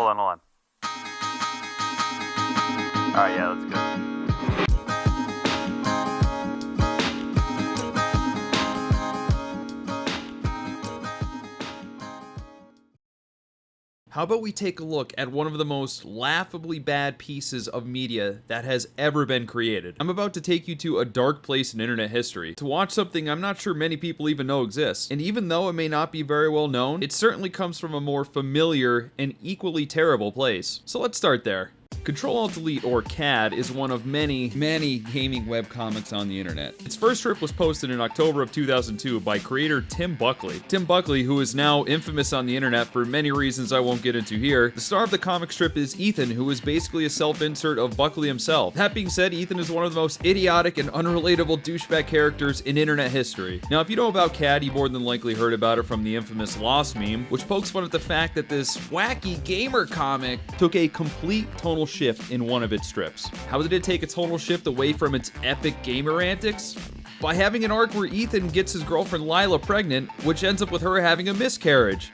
Hold on. Alright, yeah, that's good. How about we take a look at one of the most laughably bad pieces of media that has ever been created. I'm about to take you to a dark place in internet history, to watch something I'm not sure many people even know exists. And even though it may not be very well known, it certainly comes from a more familiar and equally terrible place. So let's start there. Ctrl Alt Delete, or CAD, is one of many gaming webcomics on the internet. Its first strip was posted in October of 2002 by creator Tim Buckley. Tim Buckley, who is now infamous on the internet for many reasons I won't get into here. The star of the comic strip is Ethan, who is basically a self-insert of Buckley himself. That being said, Ethan is one of the most idiotic and unrelatable douchebag characters in internet history. Now, if you know about CAD, you more than likely heard about it from the infamous Lost meme, which pokes fun at the fact that this wacky gamer comic took a complete tonal shift in one of its strips. How did it take a tonal shift away from its epic gamer antics? By having an arc where Ethan gets his girlfriend Lila pregnant, which ends up with her having a miscarriage.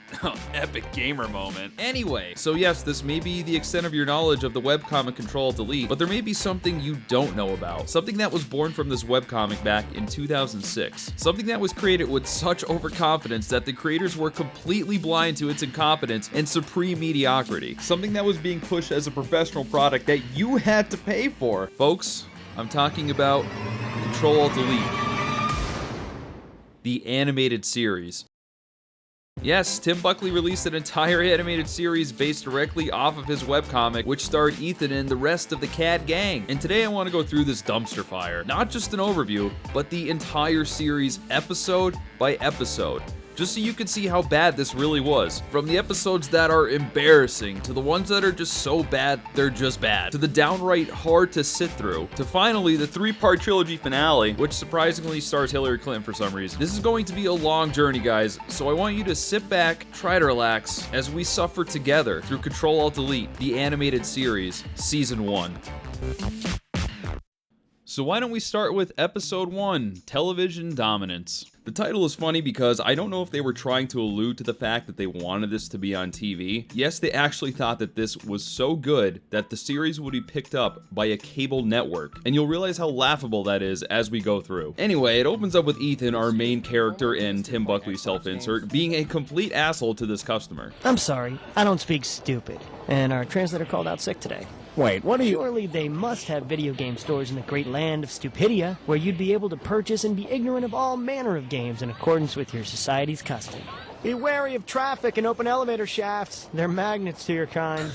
Epic gamer moment. Anyway, so yes, this may be the extent of your knowledge of the webcomic Ctrl Alt Delete, but there may be something you don't know about. Something that was born from this webcomic back in 2006. Something that was created with such overconfidence that the creators were completely blind to its incompetence and supreme mediocrity. Something that was being pushed as a professional product that you had to pay for. Folks, I'm talking about Ctrl Alt Delete, the animated series. Yes, Tim Buckley released an entire animated series based directly off of his webcomic, which starred Ethan and the rest of the CAD gang. And today I want to go through this dumpster fire. Not just an overview, but the entire series episode by episode. Just so you can see how bad this really was. From the episodes that are embarrassing, to the ones that are just so bad, they're just bad, to the downright hard to sit through, to finally the 3-part trilogy finale, which surprisingly stars Hillary Clinton for some reason. This is going to be a long journey, guys, so I want you to sit back, try to relax, as we suffer together through Ctrl Alt Delete, the animated series, Season 1. So why don't we start with Episode 1, Television Dominance. The title is funny because I don't know if they were trying to allude to the fact that they wanted this to be on TV. Yes, they actually thought that this was so good that the series would be picked up by a cable network, and you'll realize how laughable that is as we go through. Anyway, it opens up with Ethan, our main character and Tim Buckley's self-insert, being a complete asshole to this customer. I'm sorry, I don't speak stupid, and our translator called out sick today. Wait, what are you— Surely they must have video game stores in the great land of Stupidia, where you'd be able to purchase and be ignorant of all manner of games in accordance with your society's custom. Be wary of traffic and open elevator shafts. They're magnets to your kind.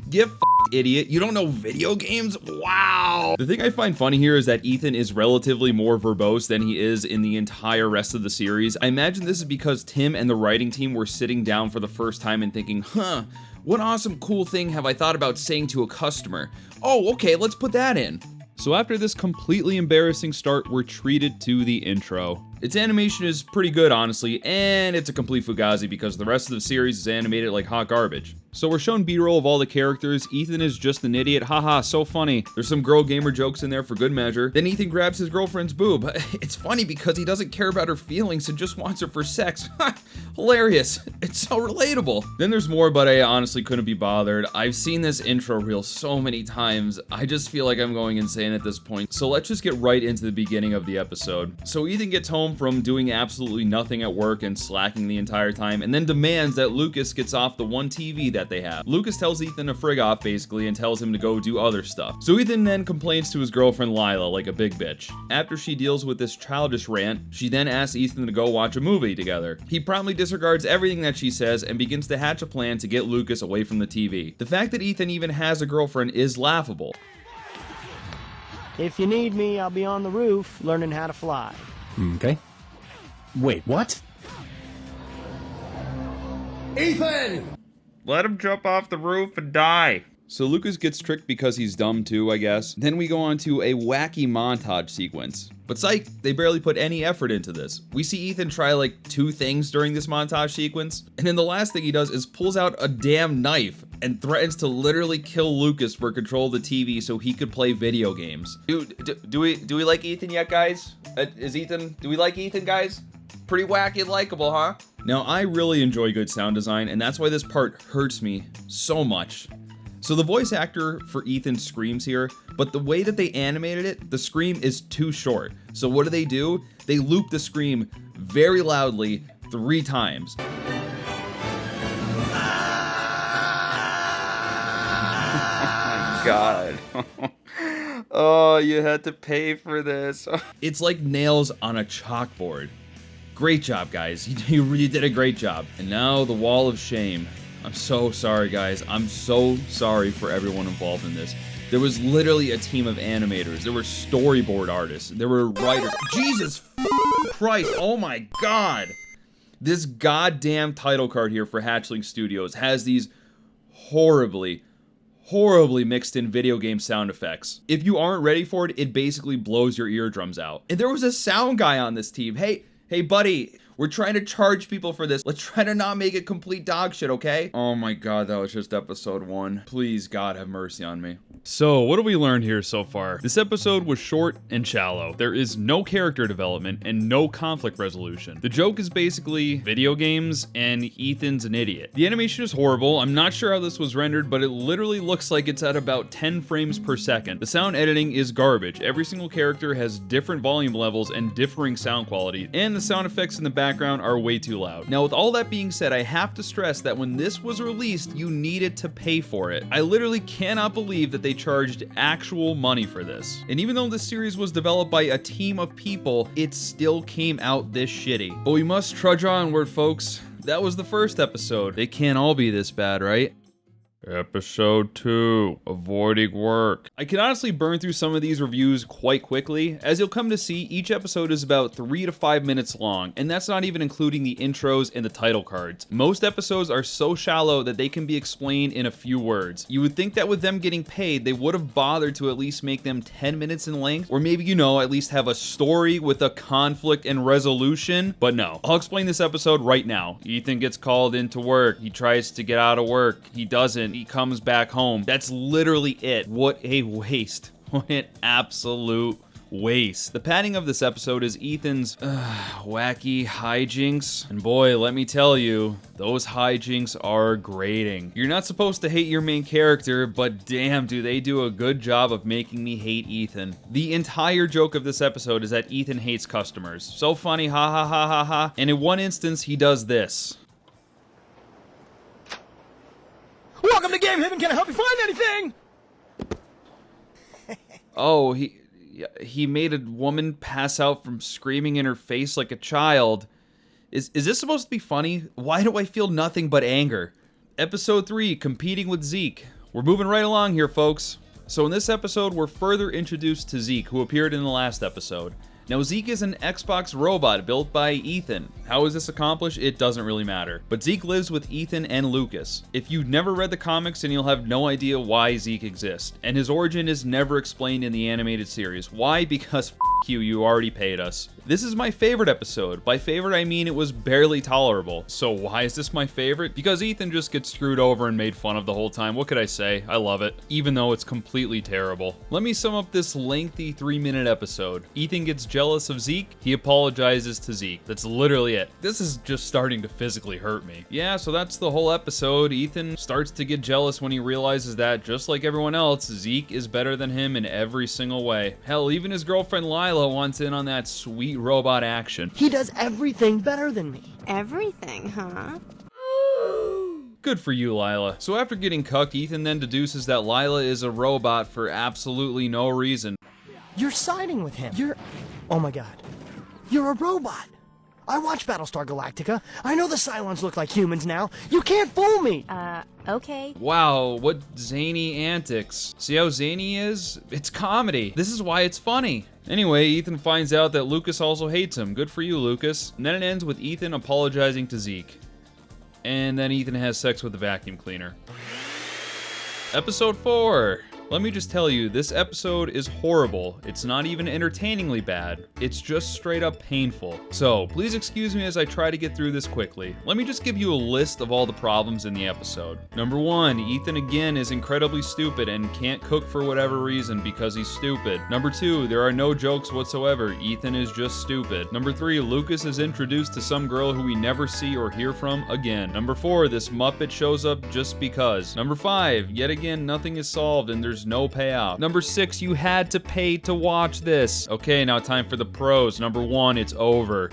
Get f***ed, idiot. You don't know video games? Wow. The thing I find funny here is that Ethan is relatively more verbose than he is in the entire rest of the series. I imagine this is because Tim and the writing team were sitting down for the first time and thinking, what awesome cool thing have I thought about saying to a customer? Oh, okay, let's put that in. So after this completely embarrassing start, we're treated to the intro. Its animation is pretty good, honestly, and it's a complete fugazi because the rest of the series is animated like hot garbage. So we're shown B-roll of all the characters. Ethan is just an idiot, haha, so funny. There's some girl gamer jokes in there for good measure. Then Ethan grabs his girlfriend's boob. It's funny because he doesn't care about her feelings and just wants her for sex. Hilarious. It's so relatable. Then there's more, but I honestly couldn't be bothered. I've seen this intro reel so many times. I just feel like I'm going insane at this point. So let's just get right into the beginning of the episode. So Ethan gets home from doing absolutely nothing at work and slacking the entire time, and then demands that Lucas gets off the one TV that they have. Lucas tells Ethan to frig off basically and tells him to go do other stuff. So Ethan then complains to his girlfriend Lila like a big bitch. After she deals with this childish rant, she then asks Ethan to go watch a movie together. He promptly disregards everything that she says and begins to hatch a plan to get Lucas away from the TV. The fact that Ethan even has a girlfriend is laughable. If you need me, I'll be on the roof learning how to fly. Okay. Wait, what? Ethan! Let him jump off the roof and die. So Lucas gets tricked because he's dumb too, I guess. Then we go on to a wacky montage sequence. But psych, they barely put any effort into this. We see Ethan try like 2 things during this montage sequence, and then the last thing he does is pulls out a damn knife and threatens to literally kill Lucas for control of the TV so he could play video games. Do we like Ethan yet, guys? Do we like Ethan, guys? Pretty wacky and likable, huh? Now, I really enjoy good sound design, and that's why this part hurts me so much. So the voice actor for Ethan screams here, but the way that they animated it, the scream is too short. So what do? They loop the scream very loudly 3 times. God. Oh, you had to pay for this. It's like nails on a chalkboard. Great job, guys. You really did a great job. And now the wall of shame. I'm so sorry, guys. I'm so sorry for everyone involved in this. There was literally a team of animators. There were storyboard artists. There were writers. Jesus Christ. Oh my God. This goddamn title card here for Hatchling Studios has these horribly mixed in video game sound effects. If you aren't ready for it, it basically blows your eardrums out. And there was a sound guy on this team. Hey buddy, we're trying to charge people for this. Let's try to not make it complete dog shit, okay? Oh my God, that was just episode 1. Please, God, have mercy on me. So, what have we learned here so far? This episode was short and shallow. There is no character development and no conflict resolution. The joke is basically video games and Ethan's an idiot. The animation is horrible. I'm not sure how this was rendered, but it literally looks like it's at about 10 frames per second. The sound editing is garbage. Every single character has different volume levels and differing sound quality, and the sound effects in the background are way too loud. Now, with all that being said, I have to stress that when this was released, you needed to pay for it. I literally cannot believe that they charged actual money for this. And even though this series was developed by a team of people, it still came out this shitty. But we must trudge onward, folks. That was the first episode. They can't all be this bad, right? Episode 2, Avoiding Work. I can honestly burn through some of these reviews quite quickly. As you'll come to see, each episode is about 3 to 5 minutes long, and that's not even including the intros and the title cards. Most episodes are so shallow that they can be explained in a few words. You would think that with them getting paid, they would have bothered to at least make them 10 minutes in length, or maybe, at least have a story with a conflict and resolution, but no. I'll explain this episode right now. Ethan gets called into work. He tries to get out of work. He doesn't. He comes back home. That's literally it. What a waste. What an absolute waste. The padding of this episode is Ethan's wacky hijinks. And boy, let me tell you, those hijinks are grating. You're not supposed to hate your main character, but damn, do they do a good job of making me hate Ethan. The entire joke of this episode is that Ethan hates customers. So funny, ha ha ha ha ha. And in one instance, he does this. Welcome to Game Haven. Can I help you find anything? Oh, he made a woman pass out from screaming in her face like a child. Is this supposed to be funny? Why do I feel nothing but anger? Episode 3, Competing with ZEKE. We're moving right along here, folks. So in this episode, we're further introduced to ZEKE, who appeared in the last episode. Now, ZEKE is an Xbox robot built by Ethan. How is this accomplished? It doesn't really matter. But ZEKE lives with Ethan and Lucas. If you've never read the comics, then you'll have no idea why ZEKE exists. And his origin is never explained in the animated series. Why? Because you already paid us. This is my favorite episode. By favorite, I mean it was barely tolerable. So why is this my favorite? Because Ethan just gets screwed over and made fun of the whole time. What could I say? I love it, even though it's completely terrible. Let me sum up this lengthy 3-minute episode. Ethan gets jealous of ZEKE. He apologizes to ZEKE. That's literally it. This is just starting to physically hurt me. Yeah, so that's the whole episode. Ethan starts to get jealous when he realizes that, just like everyone else, ZEKE is better than him in every single way. Hell, even his girlfriend Lila wants in on that sweet robot action. He does everything better than me. Everything, huh? Good for you, Lila. So after getting cucked, Ethan then deduces that Lila is a robot for absolutely no reason. You're siding with him. Oh my God. You're a robot. I watch Battlestar Galactica. I know the Cylons look like humans now. You can't fool me. Okay. Wow, what zany antics. See how zany he is? It's comedy. This is why it's funny. Anyway, Ethan finds out that Lucas also hates him. Good for you, Lucas. And then it ends with Ethan apologizing to ZEKE. And then Ethan has sex with the vacuum cleaner. Episode 4, Let me just tell you, this episode is horrible. It's not even entertainingly bad. It's just straight up painful. So, please excuse me as I try to get through this quickly. Let me just give you a list of all the problems in the episode. Number 1, Ethan again is incredibly stupid and can't cook for whatever reason because he's stupid. Number 2, there are no jokes whatsoever. Ethan is just stupid. Number 3, Lucas is introduced to some girl who we never see or hear from again. Number 4, this Muppet shows up just because. Number 5, yet again nothing is solved and there's no payout. Number 6, you had to pay to watch this. Okay, now time for the pros. Number 1, it's over.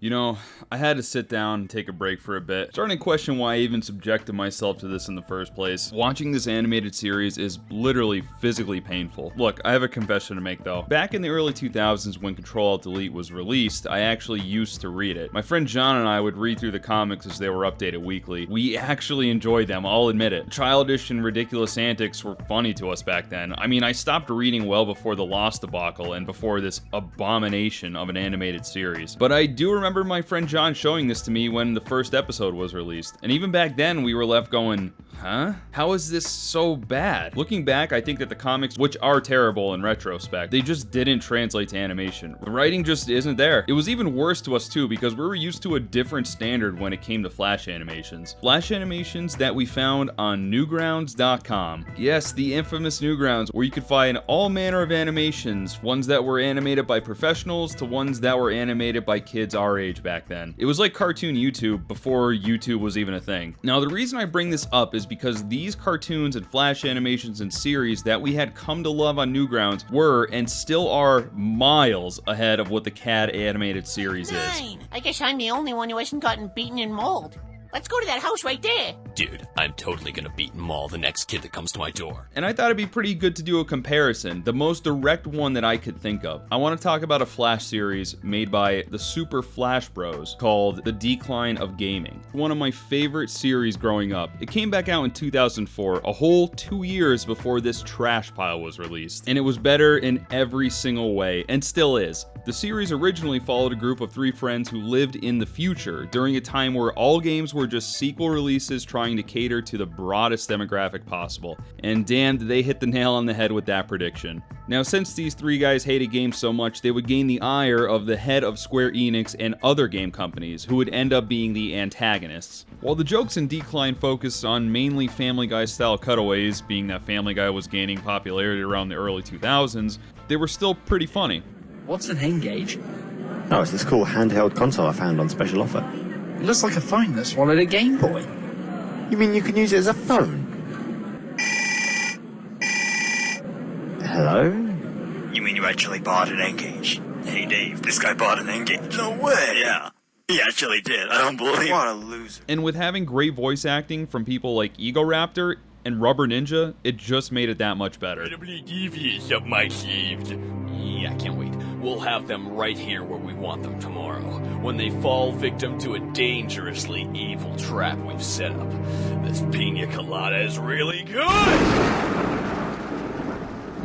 You know, I had to sit down and take a break for a bit, starting to question why I even subjected myself to this in the first place. Watching this animated series is literally physically painful. Look, I have a confession to make though. Back in the early 2000s when Ctrl Alt Delete was released, I actually used to read it. My friend John and I would read through the comics as they were updated weekly. We actually enjoyed them, I'll admit it. Childish and ridiculous antics were funny to us back then. I mean, I stopped reading well before the Lost debacle and before this abomination of an animated series. But I do remember my friend John showing this to me when the first episode was released. And even back then, we were left going, huh? How is this so bad? Looking back, I think that the comics, which are terrible in retrospect, they just didn't translate to animation. The writing just isn't there. It was even worse to us too because we were used to a different standard when it came to Flash animations. Flash animations that we found on Newgrounds.com. Yes, the infamous Newgrounds, where you could find all manner of animations, ones that were animated by professionals to ones that were animated by kids our age back then. It was like cartoon YouTube before YouTube was even a thing. Now, the reason I bring this up is because these cartoons and Flash animations and series that we had come to love on Newgrounds were and still are miles ahead of what the CAD animated series is. I guess I'm the only one who hasn't gotten beaten in mold. Let's go to that house right there. Dude, I'm totally gonna beat and maul the next kid that comes to my door. And I thought it'd be pretty good to do a comparison, the most direct one that I could think of. I want to talk about a Flash series made by the Super Flash Bros called The Decline of Gaming. One of my favorite series growing up. It came back out in 2004, a whole 2 years before this trash pile was released. And it was better in every single way, and still is. The series originally followed a group of 3 friends who lived in the future during a time where all games were just sequel releases trying to cater to the broadest demographic possible. And damn, did they hit the nail on the head with that prediction. Now, since these 3 guys hated games so much, they would gain the ire of the head of Square Enix and other game companies, who would end up being the antagonists. While the jokes in Decline focused on mainly Family Guy style cutaways, being that Family Guy was gaining popularity around the early 2000s, they were still pretty funny. What's an N-Gage? Oh, it's this cool handheld console I found on special offer. It looks like a phone that swallowed a Game Boy. You mean you can use it as a phone? Hello? You mean you actually bought an N-Gage? Hey Dave, this guy bought an N-Gage. No way! Yeah, he actually did. I don't believe it. What a loser. And with having great voice acting from people like Egoraptor and Rubber Ninja, it just made it that much better. Incredibly devious up my sleeves. Yeah, I can't wait. We'll have them right here where we want them tomorrow, when they fall victim to a dangerously evil trap we've set up. This pina colada is really good!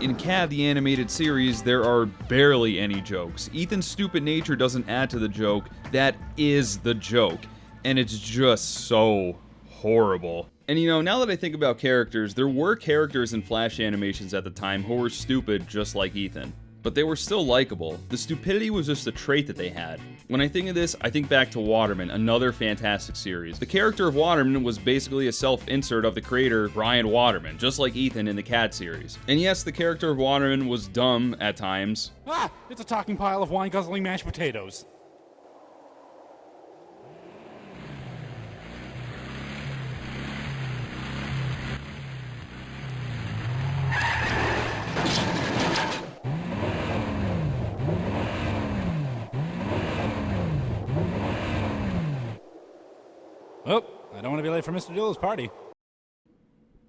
In CAD, the animated series, there are barely any jokes. Ethan's stupid nature doesn't add to the joke. That is the joke. And it's just so horrible. And you know, now that I think about characters, there were characters in Flash animations at the time who were stupid just like Ethan. But they were still likable. The stupidity was just a trait that they had. When I think of this, I think back to Waterman, another fantastic series. The character of Waterman was basically a self-insert of the creator, Brian Waterman, just like Ethan in the CAD series. And yes, the character of Waterman was dumb at times. Ah, it's a talking pile of wine-guzzling mashed potatoes. Oh, I don't want to be late for Mr. Dool's party.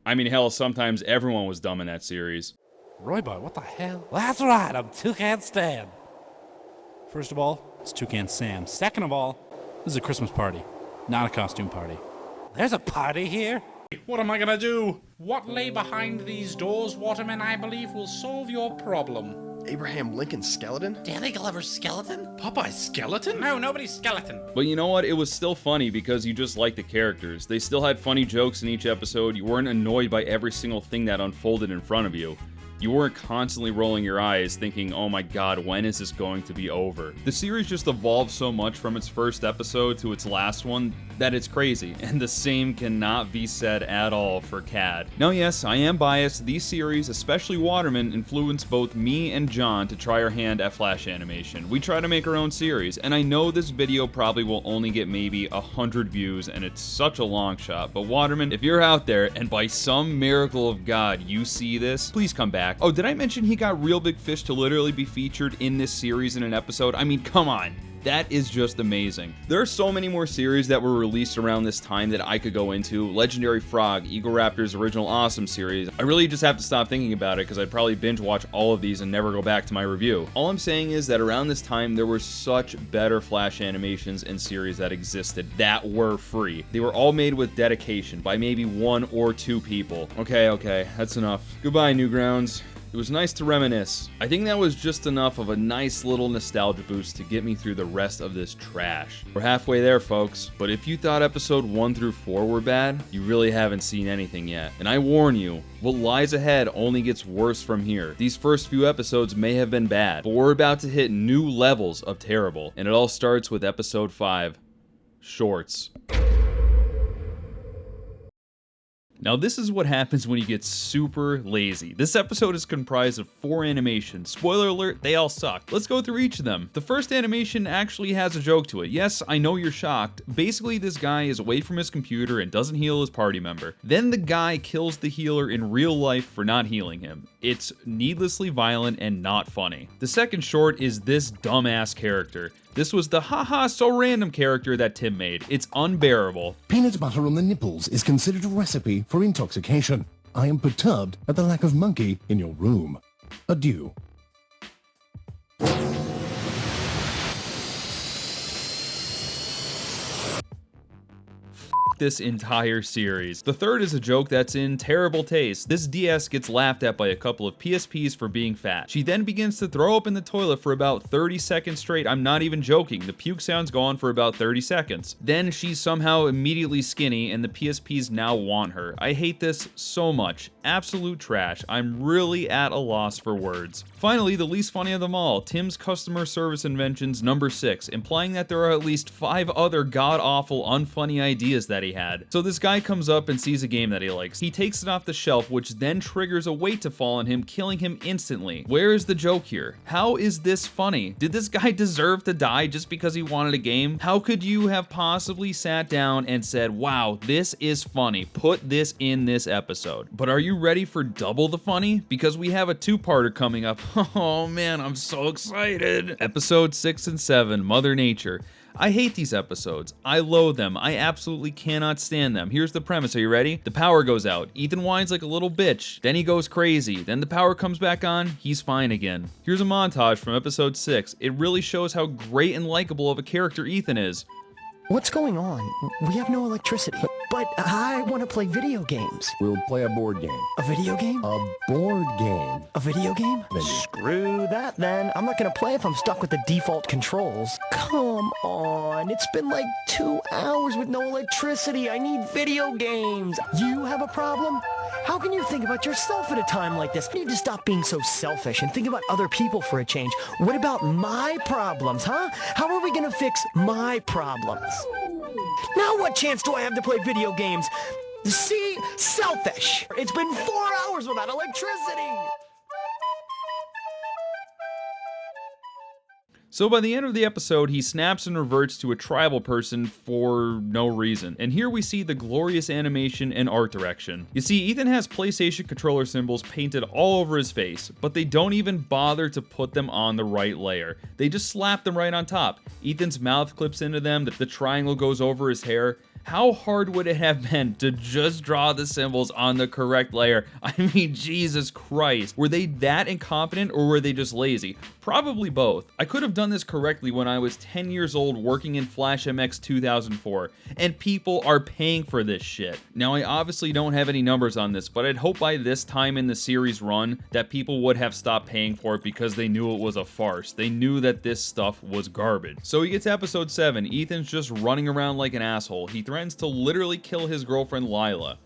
I mean, hell, sometimes everyone was dumb in that series. Royboy, what the hell? That's right, I'm Toucan Stan. First of all, it's Toucan Sam. Second of all, this is a Christmas party, not a costume party. There's a party here? What am I gonna do? What lay behind these doors, Waterman, I believe will solve your problem. Abraham Lincoln's skeleton? Danny Glover's skeleton? Popeye's skeleton? No, nobody's skeleton. But you know what? It was still funny because you just liked the characters. They still had funny jokes in each episode. You weren't annoyed by every single thing that unfolded in front of you. You weren't constantly rolling your eyes thinking, oh my god, when is this going to be over? The series just evolved so much from its first episode to its last one that it's crazy, and the same cannot be said at all for CAD. Now yes, I am biased. These series, especially Waterman, influenced both me and John to try our hand at Flash animation. We try to make our own series, and I know this video probably will only get maybe 100 views, and it's such a long shot, but Waterman, if you're out there, and by some miracle of God you see this, please come back. Oh, did I mention he got Real Big Fish to literally be featured in this series in an episode? I mean, come on. That is just amazing. There are so many more series that were released around this time that I could go into. Legendary Frog, Eagle Raptor's original Awesome series. I really just have to stop thinking about it because I'd probably binge watch all of these and never go back to my review. All I'm saying is that around this time there were such better Flash animations and series that existed that were free. They were all made with dedication by maybe 1 or 2 people. Okay, that's enough. Goodbye, Newgrounds. It was nice to reminisce. I think that was just enough of a nice little nostalgia boost to get me through the rest of this trash. We're halfway there, folks, but if you thought episode 1 through 4 were bad, you really haven't seen anything yet. And I warn you, what lies ahead only gets worse from here. These first few episodes may have been bad, but we're about to hit new levels of terrible. And it all starts with episode 5, Shorts. Now this is what happens when you get super lazy. This episode is comprised of 4 animations. Spoiler alert, they all suck. Let's go through each of them. The first animation actually has a joke to it. Yes, I know you're shocked. Basically, this guy is away from his computer and doesn't heal his party member. Then the guy kills the healer in real life for not healing him. It's needlessly violent and not funny. The second short is this dumbass character. This was the haha so random character that Tim made. It's unbearable. Peanut butter on the nipples is considered a recipe for intoxication. I am perturbed at the lack of monkey in your room. Adieu. This entire series. The third is a joke that's in terrible taste. This DS gets laughed at by a couple of PSPs for being fat. She then begins to throw up in the toilet for about 30 seconds straight. I'm not even joking. The puke sound's gone for about 30 seconds. Then she's somehow immediately skinny and the PSPs now want her. I hate this so much. Absolute trash. I'm really at a loss for words. Finally, the least funny of them all, Tim's customer service inventions number 6, implying that there are at least 5 other god-awful, unfunny ideas that he had. So this guy comes up and sees a game that he likes. He takes it off the shelf, which then triggers a weight to fall on him, killing him instantly. Where is the joke here? How is this funny? Did this guy deserve to die just because he wanted a game? How could you have possibly sat down and said, wow, this is funny, put this in this episode? But are you ready for double the funny? Because we have a 2-parter coming up. Oh man, I'm so excited. Episode 6 and 7, Mother Nature. I hate these episodes. I loathe them. I absolutely cannot stand them. Here's the premise. Are you ready? The power goes out. Ethan whines like a little bitch. Then he goes crazy. Then the power comes back on. He's fine again. Here's a montage from episode 6. It really shows how great and likable of a character Ethan is. What's going on? We have no electricity. But I want to play video games. We'll play a board game. A video game? A board game. A video game? Screw that then. I'm not going to play if I'm stuck with the default controls. Come on. It's been like 2 hours with no electricity. I need video games. You have a problem? How can you think about yourself at a time like this? You need to stop being so selfish and think about other people for a change. What about my problems, huh? How are we going to fix my problems? Now what chance do I have to play video games? See? Selfish. It's been 4 hours without electricity. So by the end of the episode, he snaps and reverts to a tribal person for no reason. And here we see the glorious animation and art direction. You see, Ethan has PlayStation controller symbols painted all over his face, but they don't even bother to put them on the right layer. They just slap them right on top. Ethan's mouth clips into them, the triangle goes over his hair. How hard would it have been to just draw the symbols on the correct layer? I mean, Jesus Christ. Were they that incompetent or were they just lazy? Probably both. I could have done this correctly when I was 10 years old working in Flash MX 2004, and people are paying for this shit. Now, I obviously don't have any numbers on this, but I'd hope by this time in the series run that people would have stopped paying for it because they knew it was a farce. They knew that this stuff was garbage. So we get to episode 7. Ethan's just running around like an asshole. He threatens to literally kill his girlfriend Lila.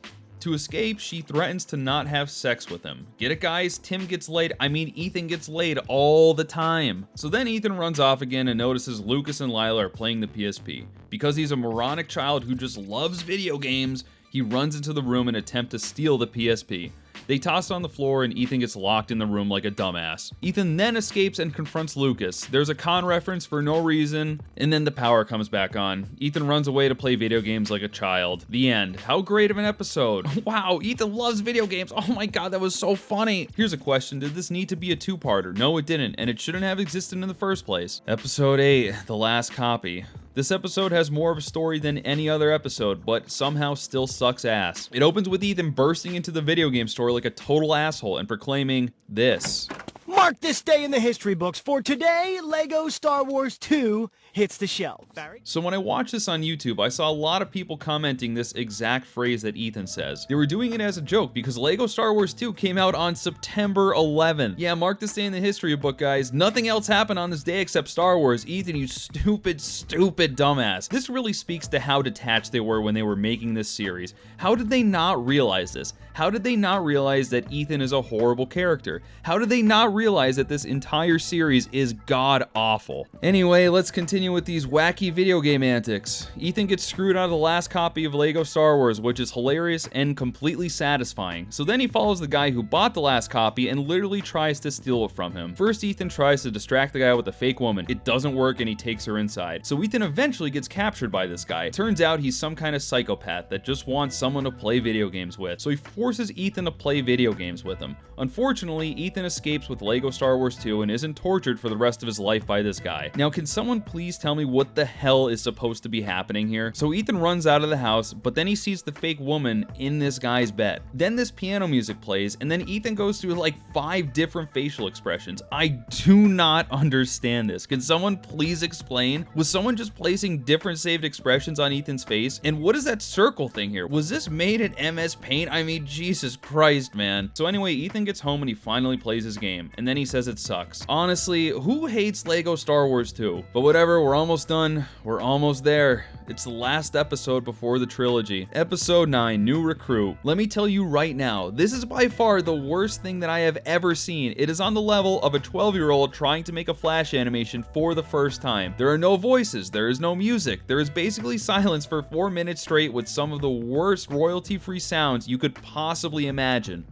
To escape, she threatens to not have sex with him. Get it, guys? Tim gets laid. I mean, Ethan gets laid all the time. So then Ethan runs off again and notices Lucas and Lila are playing the PSP. Because he's a moronic child who just loves video games, he runs into the room and attempts to steal the PSP. They toss it on the floor and Ethan gets locked in the room like a dumbass. Ethan then escapes and confronts Lucas. There's a con reference for no reason, and then the power comes back on. Ethan runs away to play video games like a child. The end. How great of an episode. Wow, Ethan loves video games. Oh my god, that was so funny. Here's a question. Did this need to be a two-parter? No, it didn't, and it shouldn't have existed in the first place. Episode 8, The Last Copy. This episode has more of a story than any other episode, but somehow still sucks ass. It opens with Ethan bursting into the video game store like a total asshole and proclaiming this. Mark this day in the history books, for today, Lego Star Wars 2 hits the shelf. Barry? So when I watched this on YouTube, I saw a lot of people commenting this exact phrase that Ethan says. They were doing it as a joke because Lego Star Wars 2 came out on September 11th. Yeah, mark this day in the history book, guys. Nothing else happened on this day except Star Wars. Ethan, you stupid dumbass. This really speaks to how detached they were when they were making this series. How did they not realize this? How did they not realize that Ethan is a horrible character? How did they not realize that this entire series is god-awful? Anyway, let's continue with these wacky video game antics. Ethan gets screwed out of the last copy of Lego Star Wars, which is hilarious and completely satisfying. So then he follows the guy who bought the last copy and literally tries to steal it from him. First, Ethan tries to distract the guy with a fake woman. It doesn't work and he takes her inside. So Ethan eventually gets captured by this guy. Turns out he's some kind of psychopath that just wants someone to play video games with. So he forces Ethan to play video games with him. Unfortunately, Ethan escapes with Lego Star Wars 2 and isn't tortured for the rest of his life by this guy. Now, can someone please tell me what the hell is supposed to be happening here? So Ethan runs out of the house, but then he sees the fake woman in this guy's bed. Then this piano music plays, and then Ethan goes through like 5 different facial expressions. I do not understand this. Can someone please explain? Was someone just placing different saved expressions on Ethan's face? And what is that circle thing here? Was this made in MS Paint? I mean, Jesus Christ, man. So anyway, Ethan gets home and he finally plays his game, and then he says it sucks. Honestly, who hates Lego Star Wars 2? But whatever, we're almost done. We're almost there. It's the last episode before the trilogy. Episode 9, New Recruit. Let me tell you right now, this is by far the worst thing that I have ever seen. It is on the level of a 12-year-old trying to make a Flash animation for the first time. There are no voices, there is no music, there is basically silence for 4 minutes straight with some of the worst royalty-free sounds you could possibly imagine.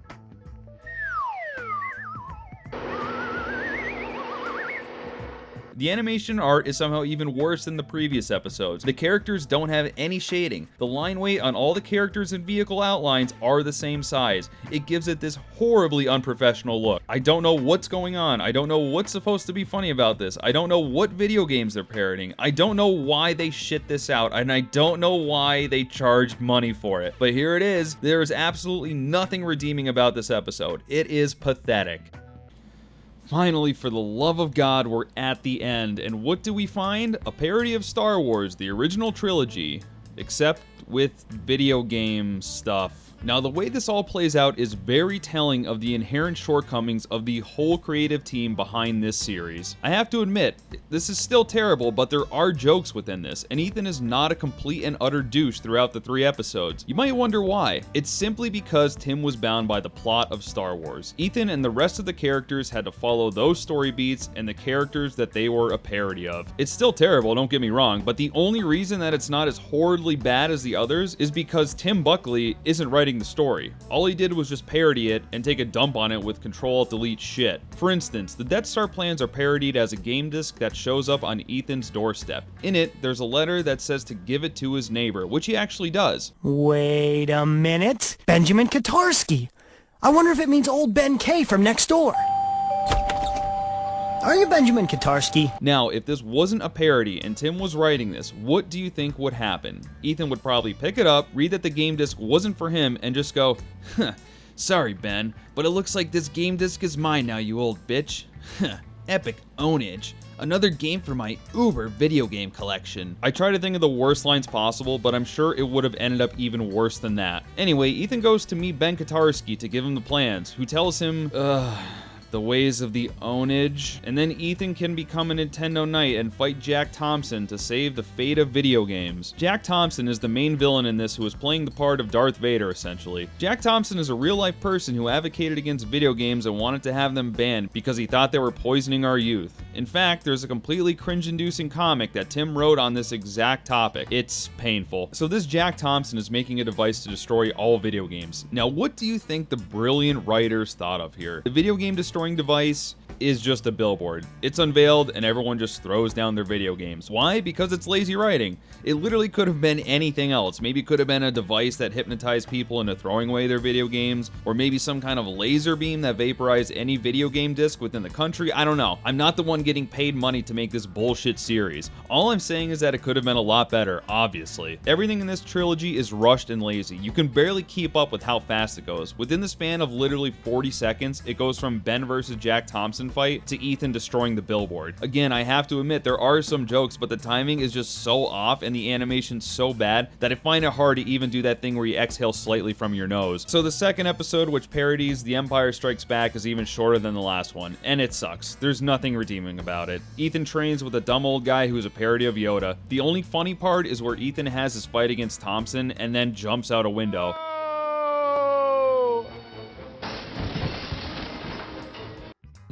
The animation art is somehow even worse than the previous episodes. The characters don't have any shading. The line weight on all the characters and vehicle outlines are the same size. It gives it this horribly unprofessional look. I don't know what's going on. I don't know what's supposed to be funny about this. I don't know what video games they're parodying. I don't know why they shit this out, and I don't know why they charged money for it. But here it is. There is absolutely nothing redeeming about this episode. It is pathetic. Finally, for the love of God, we're at the end, and what do we find? A parody of Star Wars, the original trilogy, except with video game stuff. Now, the way this all plays out is very telling of the inherent shortcomings of the whole creative team behind this series. I have to admit, this is still terrible, but there are jokes within this, and Ethan is not a complete and utter douche throughout the 3 episodes. You might wonder why. It's simply because Tim was bound by the plot of Star Wars. Ethan and the rest of the characters had to follow those story beats and the characters that they were a parody of. It's still terrible, don't get me wrong, but the only reason that it's not as horribly bad as the others is because Tim Buckley isn't writing the story. All he did was just parody it and take a dump on it with Ctrl Alt Delete shit. For instance, the Death Star plans are parodied as a game disc that shows up on Ethan's doorstep. In it, there's a letter that says to give it to his neighbor, which he actually does. Wait a minute. Benjamin Katarsky. I wonder if it means old Ben K from next door. Are you Benjamin Katarski? Now, if this wasn't a parody and Tim was writing this, what do you think would happen? Ethan would probably pick it up, read that the game disc wasn't for him, and just go, huh, sorry Ben, but it looks like this game disc is mine now, you old bitch. Epic ownage. Another game for my uber video game collection. I try to think of the worst lines possible, but I'm sure it would have ended up even worse than that. Anyway, Ethan goes to meet Ben Katarski to give him the plans, who tells him, the ways of the ownage, and then Ethan can become a Nintendo Knight and fight Jack Thompson to save the fate of video games. Jack Thompson is the main villain in this, who is playing the part of Darth Vader, essentially. Jack Thompson is a real-life person who advocated against video games and wanted to have them banned because he thought they were poisoning our youth. In fact, there's a completely cringe-inducing comic that Tim wrote on this exact topic. It's painful. So this Jack Thompson is making a device to destroy all video games. Now, what do you think the brilliant writers thought of here? The video game destroying device is just a billboard. It's unveiled and everyone just throws down their video games. Why? Because it's lazy writing. It literally could have been anything else. Maybe it could have been a device that hypnotized people into throwing away their video games, or maybe some kind of laser beam that vaporized any video game disc within the country. I don't know. I'm not the one getting paid money to make this bullshit series. All I'm saying is that it could have been a lot better, obviously. Everything in this trilogy is rushed and lazy. You can barely keep up with how fast it goes. Within the span of literally 40 seconds, it goes from Ben versus Jack Thompson fight to Ethan destroying the billboard. Again, I have to admit, there are some jokes, but the timing is just so off and the animation so bad that I find it hard to even do that thing where you exhale slightly from your nose. So the second episode, which parodies The Empire Strikes Back, is even shorter than the last one, and it sucks. There's nothing redeeming about it. Ethan trains with a dumb old guy who is a parody of Yoda. The only funny part is where Ethan has his fight against Thompson and then jumps out a window.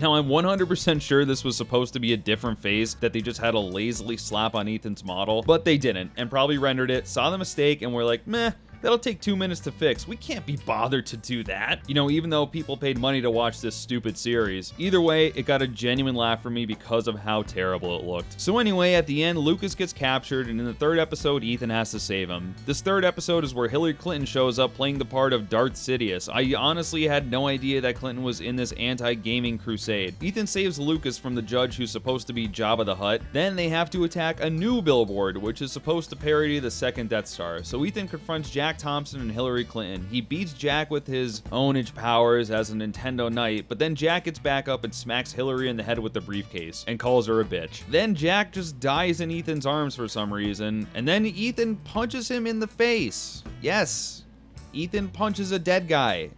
Now, I'm 100% sure this was supposed to be a different phase that they just had to lazily slap on Ethan's model, but they didn't, and probably rendered it, saw the mistake, and were like, meh, that'll take 2 minutes to fix. We can't be bothered to do that. You know, even though people paid money to watch this stupid series. Either way, it got a genuine laugh from me because of how terrible it looked. So anyway, at the end, Lucas gets captured, and in the third episode, Ethan has to save him. This third episode is where Hillary Clinton shows up playing the part of Darth Sidious. I honestly had no idea that Clinton was in this anti-gaming crusade. Ethan saves Lucas from the judge who's supposed to be Jabba the Hutt. Then they have to attack a new billboard, which is supposed to parody the second Death Star. So Ethan confronts Jack Thompson and Hillary Clinton. He beats Jack with his ownage powers as a Nintendo Knight, but then Jack gets back up and smacks Hillary in the head with the briefcase and calls her a bitch. Then Jack just dies in Ethan's arms for some reason, and then Ethan punches him in the face. Yes, Ethan punches a dead guy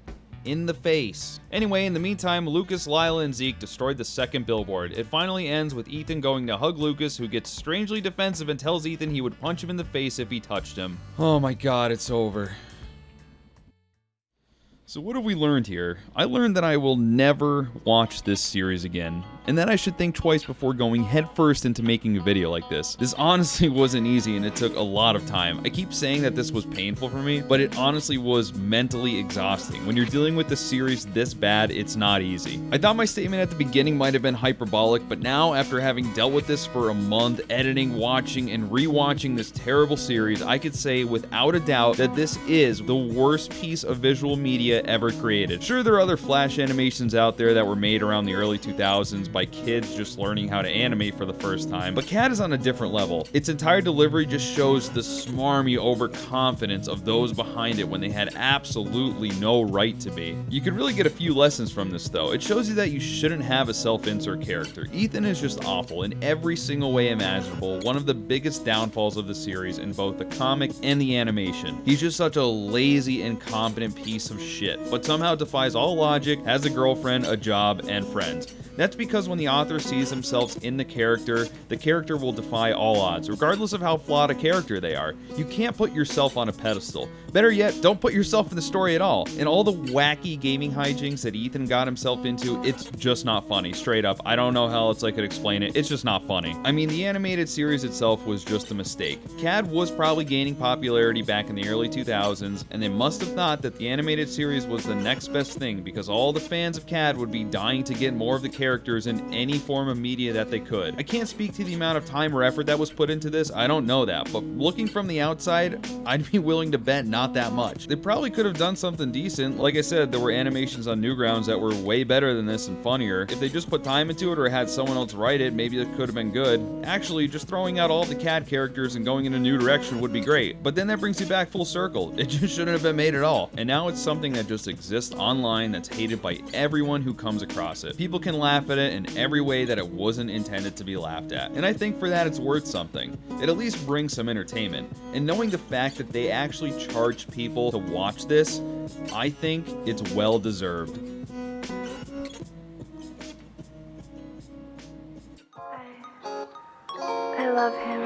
in the face. Anyway, in the meantime, Lucas, Lila, and Zeke destroyed the second billboard. It finally ends with Ethan going to hug Lucas, who gets strangely defensive and tells Ethan he would punch him in the face if he touched him. Oh my god, it's over. So what have we learned here? I learned that I will never watch this series again, and that I should think twice before going headfirst into making a video like this. This honestly wasn't easy and it took a lot of time. I keep saying that this was painful for me, but it honestly was mentally exhausting. When you're dealing with a series this bad, it's not easy. I thought my statement at the beginning might have been hyperbolic, but now, after having dealt with this for a month, editing, watching, and rewatching this terrible series, I could say without a doubt that this is the worst piece of visual media ever created. Sure, there are other Flash animations out there that were made around the early 2000s by kids just learning how to animate for the first time, but CAD is on a different level. Its entire delivery just shows the smarmy overconfidence of those behind it when they had absolutely no right to be. You could really get a few lessons from this though. It shows you that you shouldn't have a self-insert character. Ethan is just awful in every single way imaginable, one of the biggest downfalls of the series in both the comic and the animation. He's just such a lazy, incompetent piece of shit, but somehow defies all logic, has a girlfriend, a job, and friends. That's because when the author sees themselves in the character will defy all odds, regardless of how flawed a character they are. You can't put yourself on a pedestal. Better yet, don't put yourself in the story at all. And all the wacky gaming hijinks that Ethan got himself into, it's just not funny. Straight up, I don't know how else I could explain it. It's just not funny. I mean, the animated series itself was just a mistake. CAD was probably gaining popularity back in the early 2000s, and they must have thought that the animated series was the next best thing because all the fans of CAD would be dying to get more of the characters in any form of media that they could. I can't speak to the amount of time or effort that was put into this, I don't know that, but looking from the outside, I'd be willing to bet not that much. They probably could have done something decent. Like I said, there were animations on Newgrounds that were way better than this and funnier. If they just put time into it or had someone else write it, maybe it could have been good. Actually, just throwing out all the CAD characters and going in a new direction would be great. But then that brings you back full circle. It just shouldn't have been made at all. And now it's something that just exists online that's hated by everyone who comes across it. People can laugh at it in every way that it wasn't intended to be laughed at. And I think for that it's worth something. It at least brings some entertainment. And knowing the fact that they actually charged people to watch this, I think it's well deserved. I love him.